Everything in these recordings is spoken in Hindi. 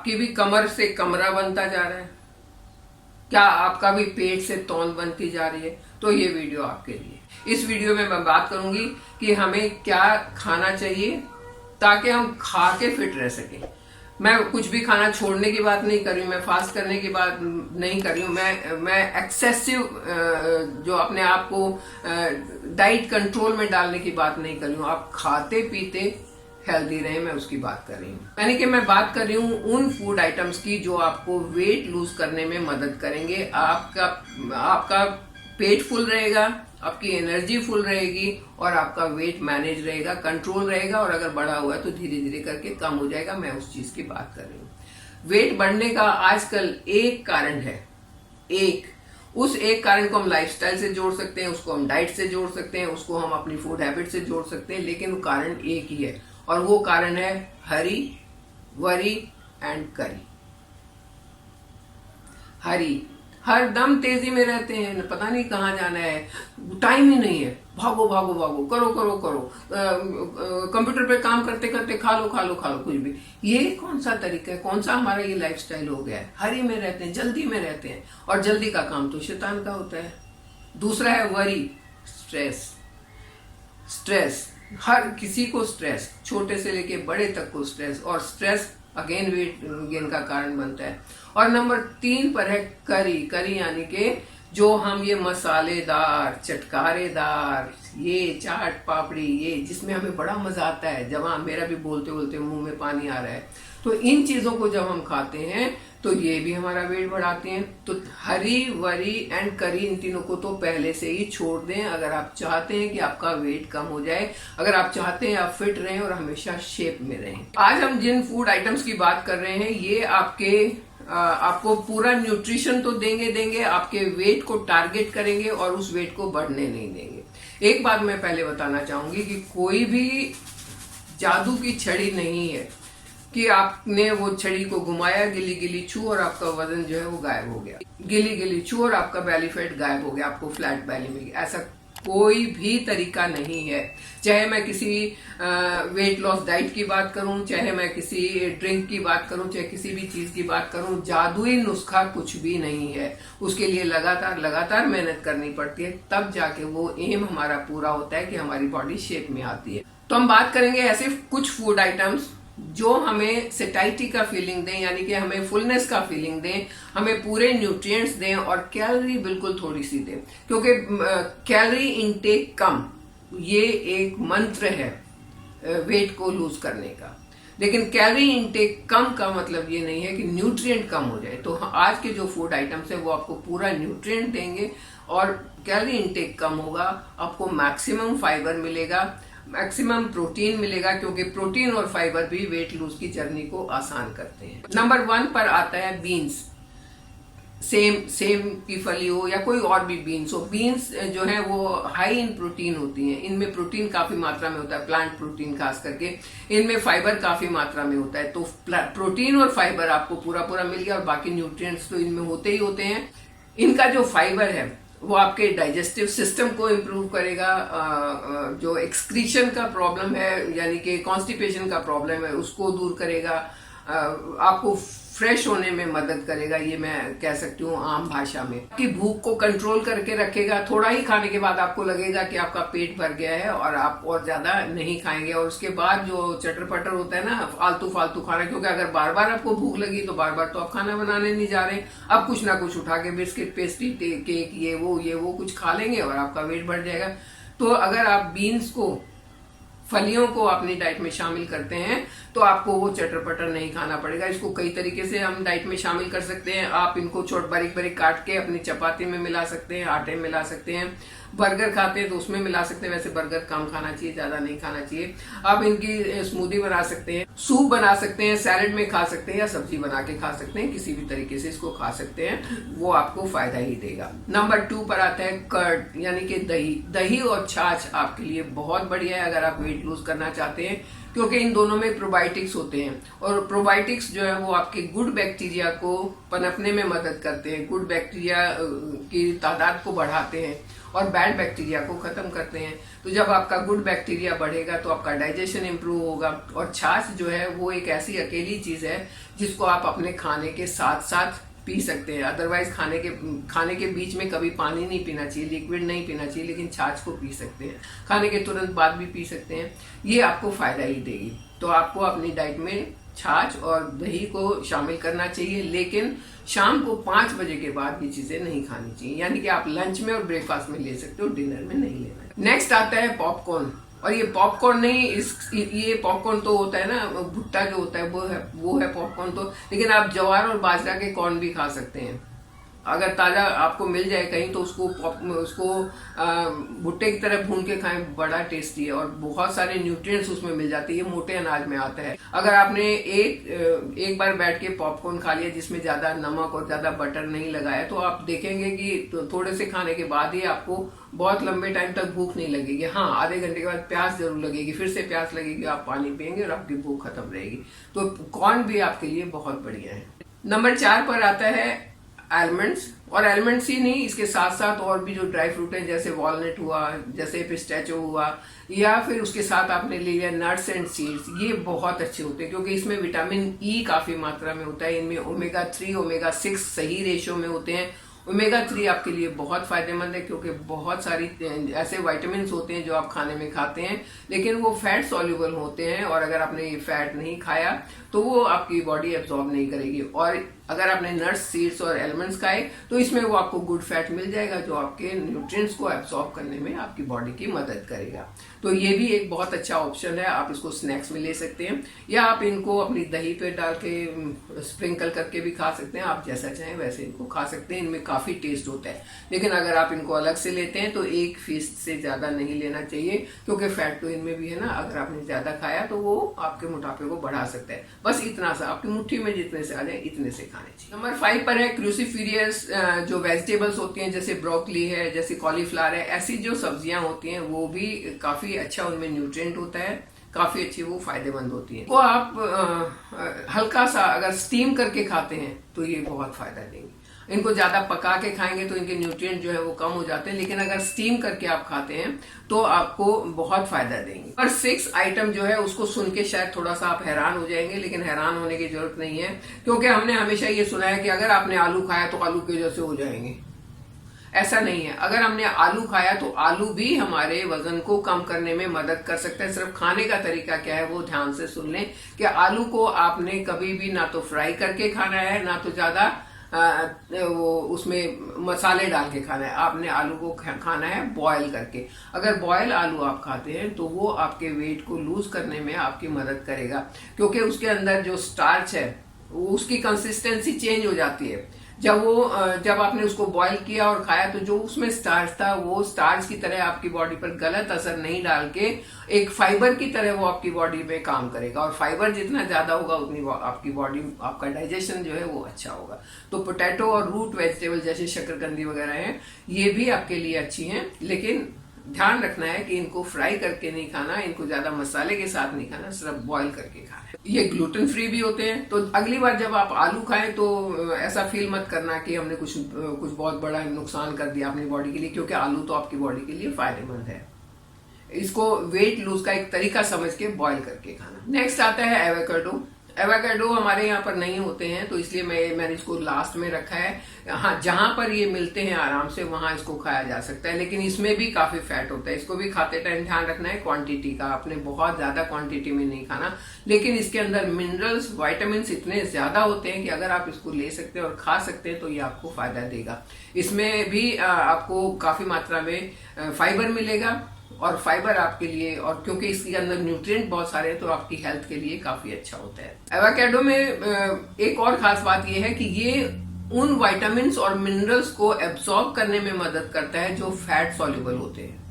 आपकी भी कमर से कमरा बनता जा रहा है? क्या आपका भी पेट से तौन बनती जा रही है? तो ये वीडियो आपके लिए। इस वीडियो में मैं बात करूंगी कि हमें क्या खाना चाहिए ताकि हम खा के फिट रह सकें। मैं कुछ भी खाना छोड़ने की बात नहीं कर रही हूँ, मैं फास्ट करने की बात नहीं कर रही हूँ, मैं एक्सेसिव जो अपने आप को डाइट कंट्रोल में डालने की बात नहीं कर रही हूँ। आप खाते पीते हेल्दी रहे, मैं उसकी बात कर रही हूँ। यानी कि मैं बात कर रही हूँ उन फूड आइटम्स की जो आपको वेट लूज करने में मदद करेंगे। आपका पेट फुल रहेगा, आपकी एनर्जी फुल रहेगी और आपका वेट मैनेज रहेगा, कंट्रोल रहेगा, और अगर बढ़ा हुआ है तो धीरे धीरे करके कम हो जाएगा। मैं उस चीज की बात कर रही हूँ। वेट बढ़ने का आजकल एक कारण है, उस एक कारण को हम लाइफस्टाइल से जोड़ सकते हैं, उसको हम डाइट से जोड़ सकते हैं, उसको हम अपनी फूड हैबिट से जोड़ सकते हैं, लेकिन वो कारण एक ही है और वो कारण है हरी, वरी एंड करी। हर दम तेजी में रहते हैं, पता नहीं कहाँ जाना है, टाइम ही नहीं है, भागो भागो भागो, करो करो करो, कंप्यूटर पे काम करते करते खा लो कुछ भी। ये कौन सा तरीका है? कौन सा हमारा ये लाइफस्टाइल हो गया है? हरी में रहते हैं, जल्दी में रहते हैं, और जल्दी का काम तो शैतान का होता है। दूसरा है वरी, स्ट्रेस। हर किसी को स्ट्रेस, छोटे से लेके बड़े तक को स्ट्रेस, और स्ट्रेस अगेन वेट गेन का कारण बनता है। और नंबर 3 पर है करी यानी कि जो हम ये मसालेदार, चटकारेदार, ये चाट पापड़ी, ये जिसमें हमें बड़ा मजा आता है, जब मेरा भी बोलते बोलते मुंह में पानी आ रहा है, तो इन चीजों को जब हम खाते हैं तो ये भी हमारा वेट बढ़ाते हैं। तो हरी, वरी एंड करी, इन तीनों को तो पहले से ही छोड़ दें अगर आप चाहते हैं कि आपका वेट कम हो जाए, अगर आप चाहते हैं आप फिट रहें और हमेशा शेप में रहें। आज हम जिन फूड आइटम्स की बात कर रहे हैं ये आपको पूरा न्यूट्रिशन तो देंगे, आपके वेट को टारगेट करेंगे और उस वेट को बढ़ने नहीं देंगे। एक बात मैं पहले बताना चाहूंगी कि कोई भी जादू की छड़ी नहीं है कि आपने वो छड़ी को घुमाया, गिली गिली छू और आपका वजन जो है वो गायब हो गया, गिली गिली छू और आपका बेली फैट गायब हो गया, आपको फ्लैट बेली मिल गया। ऐसा कोई भी तरीका नहीं है। चाहे मैं किसी वेट लॉस डाइट की बात करूं, चाहे मैं किसी ड्रिंक की बात करूं, चाहे किसी भी चीज की बात करूं, जादुई नुस्खा कुछ भी नहीं है। उसके लिए लगातार मेहनत करनी पड़ती है, तब जाके वो एम हमारा पूरा होता है कि हमारी बॉडी शेप में आती है। तो हम बात करेंगे ऐसे कुछ फूड आइटम्स जो हमें सेटाइटी का फीलिंग दें, यानी कि हमें फुलनेस का फीलिंग दें, हमें पूरे न्यूट्रिएंट्स दें और कैलोरी बिल्कुल थोड़ी सी दें। क्योंकि कैलोरी इनटेक कम, ये एक मंत्र है वेट को लूज करने का, लेकिन कैलोरी इनटेक कम का मतलब ये नहीं है कि न्यूट्रिएंट कम हो जाए। तो आज के जो फूड आइटम्स है वो आपको पूरा न्यूट्रिएंट देंगे और कैलोरी इनटेक कम होगा, आपको मैक्सिमम फाइबर मिलेगा, मैक्सिमम प्रोटीन मिलेगा, क्योंकि प्रोटीन और फाइबर भी वेट लूज की जर्नी को आसान करते हैं। नंबर 1 पर आता है बीन्स। सेम की फली हो या कोई और भी बीन्स हो, बीन्स जो है वो हाई इन प्रोटीन होती हैं। इनमें प्रोटीन काफी मात्रा में होता है, प्लांट प्रोटीन खास करके। इनमें फाइबर काफी मात्रा में होता है, तो प्रोटीन और फाइबर आपको पूरा मिल गया और बाकी न्यूट्रिएंट्स तो इनमें होते ही होते हैं। इनका जो फाइबर है वो आपके डाइजेस्टिव सिस्टम को इम्प्रूव करेगा, जो एक्सक्रीशन का प्रॉब्लम है यानी कि कॉन्स्टिपेशन का प्रॉब्लम है उसको दूर करेगा, आपको फ्रेश होने में मदद करेगा, ये मैं कह सकती हूँ आम भाषा में। आपकी भूख को कंट्रोल करके रखेगा। थोड़ा ही खाने के बाद आपको लगेगा कि आपका पेट भर गया है और आप और ज्यादा नहीं खाएंगे, और उसके बाद जो चटर पटर होता है ना फालतू खाना, क्योंकि अगर बार बार आपको भूख लगी तो बार बार तो आप खाना बनाने नहीं जा रहे, अब कुछ ना कुछ उठा के बिस्किट, पेस्ट्री, केक, ये वो कुछ खा लेंगे और आपका वेट बढ़ जाएगा। तो अगर आप बीन्स को, फलियों को अपनी डाइट में शामिल करते हैं तो आपको वो चटर पटर नहीं खाना पड़ेगा। इसको कई तरीके से हम डाइट में शामिल कर सकते हैं। आप इनको बारीक काट के अपनी चपाती में मिला सकते हैं, आटे में मिला सकते हैं, बर्गर खाते हैं तो उसमें मिला सकते हैं। वैसे बर्गर कम खाना चाहिए, ज्यादा नहीं खाना चाहिए। आप इनकी स्मूदी बना सकते हैं, सूप बना सकते हैं, सैलेड में खा सकते हैं या सब्जी बना के खा सकते हैं, किसी भी तरीके से इसको खा सकते हैं, वो आपको फायदा ही देगा। नंबर 2 पर आता है कर्ड यानी कि दही और छाछ आपके लिए बहुत बढ़िया है अगर आप वेट लूज करना चाहते हैं। क्योंकि इन दोनों में प्रोबायोटिक्स होते हैं और प्रोबायोटिक्स जो है वो आपके गुड बैक्टीरिया को पनपने में मदद करते हैं, गुड बैक्टीरिया की तादाद को बढ़ाते हैं और बैड बैक्टीरिया को खत्म करते हैं। तो जब आपका गुड बैक्टीरिया बढ़ेगा तो आपका डाइजेशन इंप्रूव होगा। और छाछ जो है वो एक ऐसी अकेली चीज है जिसको आप अपने खाने के साथ साथ पी सकते हैं। अदरवाइज खाने के बीच में कभी पानी नहीं पीना चाहिए, लिक्विड नहीं पीना चाहिए, लेकिन छाछ को पी सकते हैं। खाने के तुरंत बाद भी पी सकते हैं, ये आपको फायदा ही देगी। तो आपको अपनी डाइट में छाछ और दही को शामिल करना चाहिए, लेकिन शाम को 5 बजे के बाद ये चीजें नहीं खानी चाहिए। यानी कि आप लंच में और ब्रेकफास्ट में ले सकते हो, डिनर में नहीं लेना। नेक्स्ट आता है पॉपकॉर्न। और ये पॉपकॉर्न नहीं, ये पॉपकॉर्न तो होता है ना, भुट्टा जो होता है वो है पॉपकॉर्न तो। लेकिन आप ज्वार और बाजरा के कॉर्न भी खा सकते हैं। अगर ताजा आपको मिल जाए कहीं तो उसको भुट्टे की तरह भून के खाएं, बड़ा टेस्टी है और बहुत सारे न्यूट्रिएंट्स उसमें मिल जाते हैं। ये मोटे अनाज में आता है। अगर आपने एक बार बैठ के पॉपकॉर्न खा लिया जिसमें ज्यादा नमक और ज्यादा बटर नहीं लगाया, तो आप देखेंगे कि थोड़े से खाने के बाद ही आपको बहुत लंबे टाइम तक भूख नहीं लगेगी। हाँ, आधे घंटे के बाद प्यास जरूर लगेगी, फिर से प्यास लगेगी, आप पानी पियेंगे और आपकी भूख खत्म रहेगी। तो कॉर्न भी आपके लिए बहुत बढ़िया है। नंबर 4 पर आता है आलमंड्स। और आलमंड्स ही नहीं, इसके साथ साथ और भी जो ड्राई फ्रूट है, जैसे वॉलनट हुआ, जैसे पिस्ताचियो हुआ, या फिर उसके साथ आपने ले लिया नट्स एंड सीड्स, ये बहुत अच्छे होते हैं क्योंकि इसमें विटामिन ई काफी मात्रा में होता है। इनमें ओमेगा 3 ओमेगा 6 सही रेशियो में होते हैं। ओमेगा 3 आपके लिए बहुत फायदेमंद है क्योंकि बहुत सारी ऐसे विटामिन होते हैं जो आप खाने में खाते हैं, लेकिन वो फैट सॉल्युबल होते हैं और अगर आपने ये फैट नहीं खाया तो वो आपकी बॉडी एब्जॉर्ब नहीं करेगी। और अगर आपने नट्स, सीड्स और एलमंड्स खाए तो इसमें वो आपको गुड फैट मिल जाएगा जो आपके न्यूट्रिएंट्स को एब्जॉर्ब करने में आपकी बॉडी की मदद करेगा। तो ये भी एक बहुत अच्छा ऑप्शन है। आप इसको स्नैक्स में ले सकते हैं या आप इनको अपनी दही पे डाल के स्प्रिंकल करके भी खा सकते हैं। आप जैसा चाहें वैसे इनको खा सकते हैं। इनमें काफी टेस्ट होता है, लेकिन अगर आप इनको अलग से लेते हैं तो 1 फीसद से ज्यादा नहीं लेना चाहिए क्योंकि फैट तो इनमें भी है ना। अगर आपने ज्यादा खाया तो वो आपके मोटापे को बढ़ा सकता है। बस इतना सा, आपकी मुट्ठी में जितने से आ जाए इतने से खाने चाहिए। नंबर 5 पर है क्रूसीफेरियस जो वेजिटेबल्स होती हैं, जैसे ब्रोकली है, जैसे कॉलीफ्लावर है, ऐसी जो सब्जियां होती हैं वो भी काफी अच्छा उनमें न्यूट्रिएंट होता है, काफी अच्छी वो फायदेमंद होती है। वो आप हल्का सा अगर स्टीम करके खाते हैं तो ये बहुत फायदा देंगे। इनको ज्यादा पका के खाएंगे तो इनके न्यूट्रिएंट जो है वो कम हो जाते हैं, लेकिन अगर स्टीम करके आप खाते हैं तो आपको बहुत फायदा देंगे। और 6 आइटम जो है उसको सुन के शायद थोड़ा सा आप हैरान हो जाएंगे, लेकिन हैरान होने की जरूरत नहीं है क्योंकि हमने हमेशा ये सुना है कि अगर आपने आलू खाया तो आलू के जैसे हो जाएंगे। ऐसा नहीं है। अगर हमने आलू खाया तो आलू भी हमारे वजन को कम करने में मदद कर सकता है। सिर्फ खाने का तरीका क्या है वो ध्यान से सुन लें कि आलू को आपने कभी भी ना तो फ्राई करके खाना है, ना तो ज्यादा वो उसमें मसाले डाल के खाना है। आपने आलू को खाना है बॉयल करके। अगर बॉयल आलू आप खाते हैं तो वो आपके वेट को लूज करने में आपकी मदद करेगा क्योंकि उसके अंदर जो स्टार्च है उसकी कंसिस्टेंसी चेंज हो जाती है। जब आपने उसको बॉईल किया और खाया तो जो उसमें स्टार्च था वो स्टार्च की तरह आपकी बॉडी पर गलत असर नहीं डाल के एक फाइबर की तरह वो आपकी बॉडी में काम करेगा। और फाइबर जितना ज्यादा होगा उतनी आपकी बॉडी, आपका डाइजेशन जो है वो अच्छा होगा। तो पोटैटो और रूट वेजिटेबल जैसे शकरकंदी वगैरह हैं, ये भी आपके लिए अच्छी हैं, लेकिन ध्यान रखना है कि इनको फ्राई करके नहीं खाना, इनको ज्यादा मसाले के साथ नहीं खाना, सिर्फ बॉईल करके खाना है। ये ग्लूटेन फ्री भी होते हैं। तो अगली बार जब आप आलू खाएं तो ऐसा फील मत करना कि हमने कुछ बहुत बड़ा नुकसान कर दिया अपनी बॉडी के लिए, क्योंकि आलू तो आपकी बॉडी के लिए फायदेमंद है। इसको वेट लूज का एक तरीका समझ के बॉईल करके खाना। नेक्स्ट आता है एवोकाडो। एवोकाडो हमारे यहाँ पर नहीं होते हैं तो इसलिए मैंने इसको लास्ट में रखा है। हाँ, जहां पर ये मिलते हैं आराम से वहां इसको खाया जा सकता है, लेकिन इसमें भी काफी फैट होता है। इसको भी खाते टाइम ध्यान रखना है क्वांटिटी का, आपने बहुत ज्यादा क्वांटिटी में नहीं खाना, लेकिन इसके अंदर मिनरल्स, विटामिन्स इतने ज्यादा होते हैं कि अगर आप इसको ले सकते हैं और खा सकते हैं तो ये आपको फायदा देगा। इसमें भी आपको काफी मात्रा में फाइबर मिलेगा और फाइबर आपके लिए, और क्योंकि इसके अंदर न्यूट्रिएंट बहुत सारे हैं तो आपकी हेल्थ के लिए काफी अच्छा होता है। एवोकाडो में एक और खास बात यह है कि ये उन विटामिन्स और मिनरल्स को एब्सॉर्ब करने में मदद करता है जो फैट सॉल्युबल होते हैं।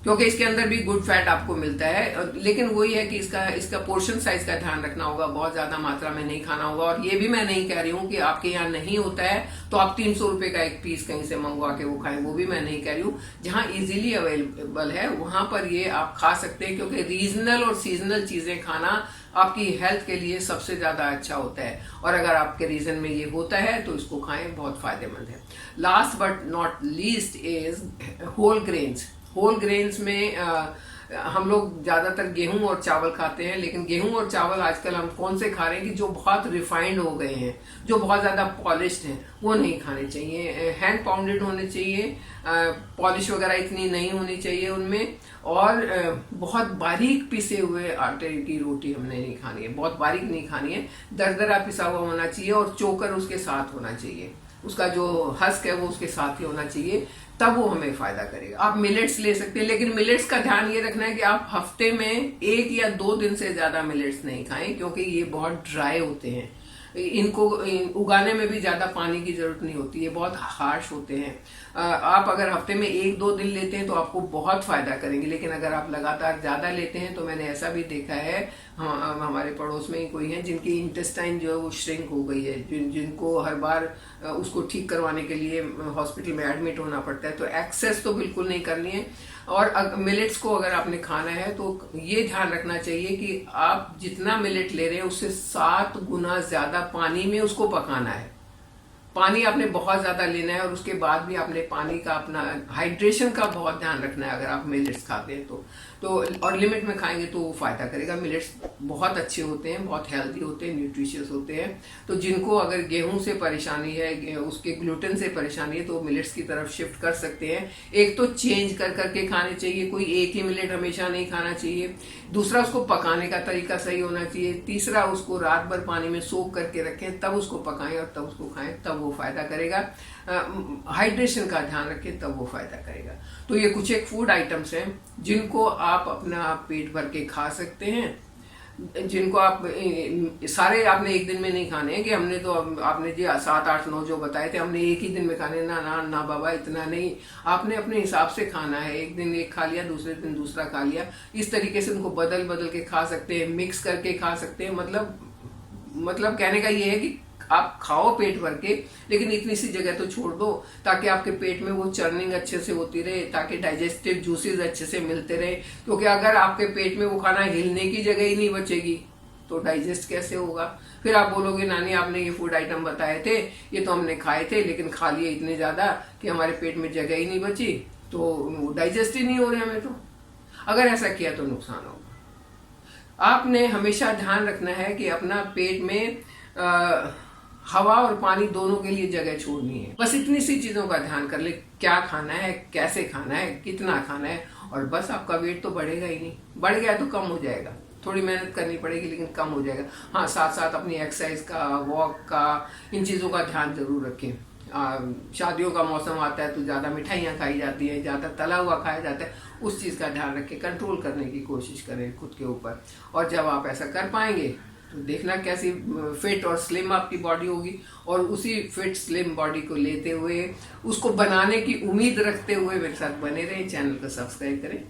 क्योंकि इसके अंदर भी गुड फैट आपको मिलता है। लेकिन वही है कि इसका पोर्शन साइज का ध्यान रखना होगा, बहुत ज्यादा मात्रा में नहीं खाना होगा। और ये भी मैं नहीं कह रही हूँ कि आपके यहाँ नहीं होता है तो आप 300 रुपए का एक पीस कहीं से मंगवा के वो खाएं, वो भी मैं नहीं कह रही हूँ। जहाँ इजीली अवेलेबल है वहां पर ये आप खा सकते हैं, क्योंकि रीजनल और सीजनल चीजें खाना आपकी हेल्थ के लिए सबसे ज्यादा अच्छा होता है। और अगर आपके रीजन में ये होता है तो इसको खाएं, बहुत फायदेमंद है। Last but not least is whole grains. Whole grains में हम लोग ज्यादातर गेहूं और चावल खाते हैं, लेकिन गेहूं और चावल आजकल हम कौन से खा रहे हैं कि जो बहुत रिफाइंड हो गए हैं, जो बहुत ज्यादा पॉलिश्ड हैं, वो नहीं खाने चाहिए। हैंड पाउंडेड होने चाहिए, पॉलिश वगैरह इतनी नहीं होनी चाहिए उनमें। और बहुत बारीक पिसे हुए आटे की रोटी हमने नहीं खानी है, बहुत बारीक नहीं खानी है, दरदरा पिसा हुआ होना चाहिए और चोकर उसके साथ होना चाहिए, उसका जो हस्क है वो उसके साथ ही होना चाहिए, तब वो हमें फायदा करेगा। आप मिलेट्स ले सकते हैं, लेकिन मिलेट्स का ध्यान ये रखना है कि आप हफ्ते में 1 या 2 दिन से ज्यादा मिलेट्स नहीं खाएं, क्योंकि ये बहुत ड्राई होते हैं। इनको उगाने में भी ज्यादा पानी की जरूरत नहीं होती है, बहुत हार्श होते हैं। आप अगर हफ्ते में 1-2 दिन लेते हैं तो आपको बहुत फायदा करेंगे, लेकिन अगर आप लगातार ज्यादा लेते हैं तो मैंने ऐसा भी देखा है, हमारे पड़ोस में ही कोई है जिनकी इंटेस्टाइन जो है वो श्रिंक हो गई है, जिनको हर बार उसको ठीक करवाने के लिए हॉस्पिटल में एडमिट होना पड़ता है। तो एक्सेस तो बिल्कुल नहीं करनी है। और मिलेट्स को अगर आपने खाना है तो ये ध्यान रखना चाहिए कि आप जितना मिलेट ले रहे हैं उससे 7 गुना ज्यादा पानी में उसको पकाना है। पानी आपने बहुत ज्यादा लेना है, और उसके बाद भी आपने पानी का, अपना हाइड्रेशन का बहुत ध्यान रखना है अगर आप मिलेट्स खाते हैं तो और लिमिट में खाएंगे तो वो फायदा करेगा। मिलेट्स बहुत अच्छे होते हैं, बहुत हेल्दी होते हैं, न्यूट्रिशियस होते हैं। तो जिनको अगर गेहूं से परेशानी है, उसके ग्लूटेन से परेशानी है, तो मिलेट्स की तरफ शिफ्ट कर सकते हैं। एक तो चेंज कर करके खाने चाहिए, कोई एक ही मिलेट हमेशा नहीं खाना चाहिए। दूसरा, उसको पकाने का तरीका सही होना चाहिए। तीसरा, उसको रात भर पानी में सोख करके रखें, तब उसको पकाएं और तब उसको खाएं, तब वो फायदा करेगा। हाइड्रेशन का ध्यान रखें, तब वो फायदा करेगा। तो ये कुछ एक फूड आइटम्स हैं जिनको आप अपना पेट भर के खा सकते हैं, जिनको आप सारे आपने एक दिन में नहीं खाने हैं कि हमने तो आपने जी 7, 8, 9 जो बताए थे हमने एक ही दिन में खाने, ना ना ना बाबा, इतना नहीं। आपने अपने हिसाब से खाना है। एक दिन एक खा लिया, दूसरे दिन दूसरा खा लिया, इस तरीके से उनको बदल बदल के खा सकते हैं, मिक्स करके खा सकते हैं। मतलब कहने का ये है कि आप खाओ पेट भर के, लेकिन इतनी सी जगह तो छोड़ दो ताकि आपके पेट में वो चर्निंग अच्छे से होती रहे, ताकि डाइजेस्टिव जूसेस अच्छे से मिलते रहे। क्योंकि अगर आपके पेट में वो खाना हिलने की जगह ही नहीं बचेगी तो डाइजेस्ट कैसे होगा? फिर आप बोलोगे नानी आपने ये फूड आइटम बताए थे, ये तो हमने खाए थे, लेकिन खा लिए इतने ज्यादा कि हमारे पेट में जगह ही नहीं बची, तो डाइजेस्ट ही नहीं हो रहे हमें। तो अगर ऐसा किया तो नुकसान होगा। आपने हमेशा ध्यान रखना है कि अपना पेट में हवा और पानी दोनों के लिए जगह छोड़नी है। बस इतनी सी चीजों का ध्यान कर ले, क्या खाना है, कैसे खाना है, कितना खाना है, और बस आपका वेट तो बढ़ेगा ही नहीं। बढ़ गया तो कम हो जाएगा, थोड़ी मेहनत करनी पड़ेगी लेकिन कम हो जाएगा। हाँ, साथ साथ अपनी एक्सरसाइज का, वॉक का, इन चीजों का ध्यान जरूर रखें। शादियों का मौसम आता है तो ज्यादा मिठाइयाँ खाई जाती है, ज्यादा तला हुआ खाया जाता है, उस चीज का ध्यान रखें, कंट्रोल करने की कोशिश करें खुद के ऊपर। और जब आप ऐसा कर पाएंगे तो देखना कैसी फिट और स्लिम आपकी बॉडी होगी। और उसी फिट स्लिम बॉडी को लेते हुए, उसको बनाने की उम्मीद रखते हुए मेरे साथ बने रहें। चैनल को सब्सक्राइब करें।